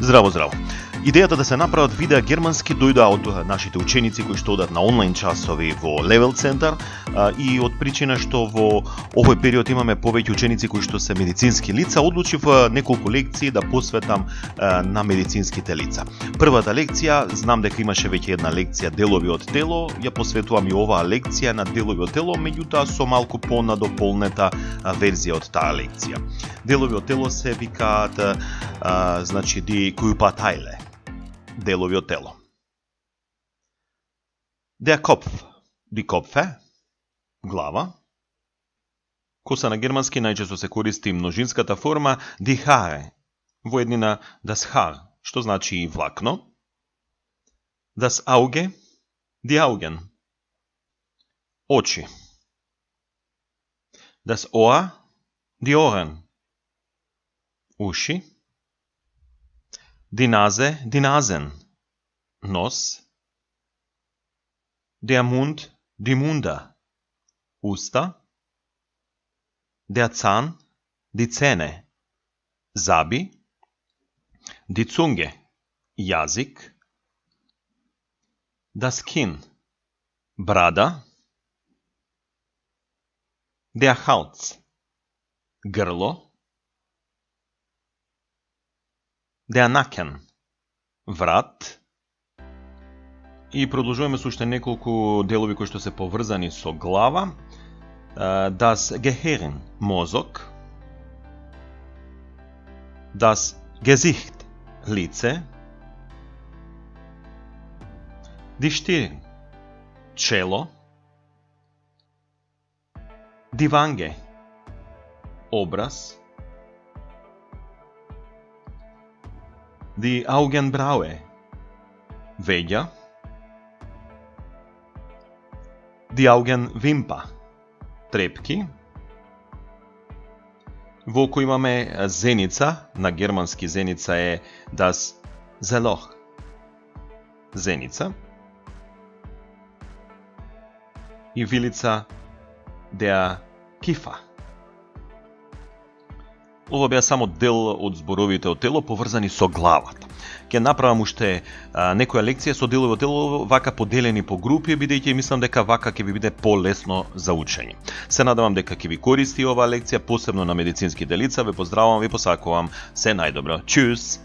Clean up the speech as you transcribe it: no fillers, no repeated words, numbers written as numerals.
Здраво, здраво. Идејата да се направат видеа германски дојде од нашите ученици кои што одат на онлайн часови во Level Center и од причина што во овој период имаме повеќе ученици кои што се медицински лица, одлучив неколку лекции да посветам на медицинските лица. Првата лекција, знам дека имаше веќе една лекција делови од тело, ја посветувам и оваа лекција на делови од тело, меѓутоа со малку понадополнета верзија од таа лекција. Делови од тело се викаат значи ди Körperteile. Делови од тело. Der Kopf, die Kopfe, глава. Коса на германски најчесто се користи множинската форма die Haare, во еднина das Haar, што значи и влакно. Das Auge, die Augen, очи. Das Ohr, die Ohren, уши. Die Nase, die Nasen, нос. Der Mund, die Munde, уста. Der Zahn, die Zähne, зъби. Die Zunge, јазик. Das Kinn, брада. Der Hals, грло. Der Nacken, врат. И продолжуваме со уште неколку делови кои што се поврзани со глава. Das Gehirn, мозок. Das Gesicht, лице. Die Stirn, чело. Die Wange, образ. Die Augenbraue, веѓа. Die Augenwimper, трепки. Во кој имаме зеница, на германски зеница е das Zeloch, зеница. И вилица der Kiefer. Ова беа само дел од зборовите од тело поврзани со главата. Ќе направам уште некоја лекција со делови од тело вака поделени по групи, бидејќи мислам дека вака ќе ви биде полесно за учење. Се надевам дека ќе ви користи оваа лекција, посебно на медицинските лица. Ве поздравувам, ви посакувам се најдобро. Чус!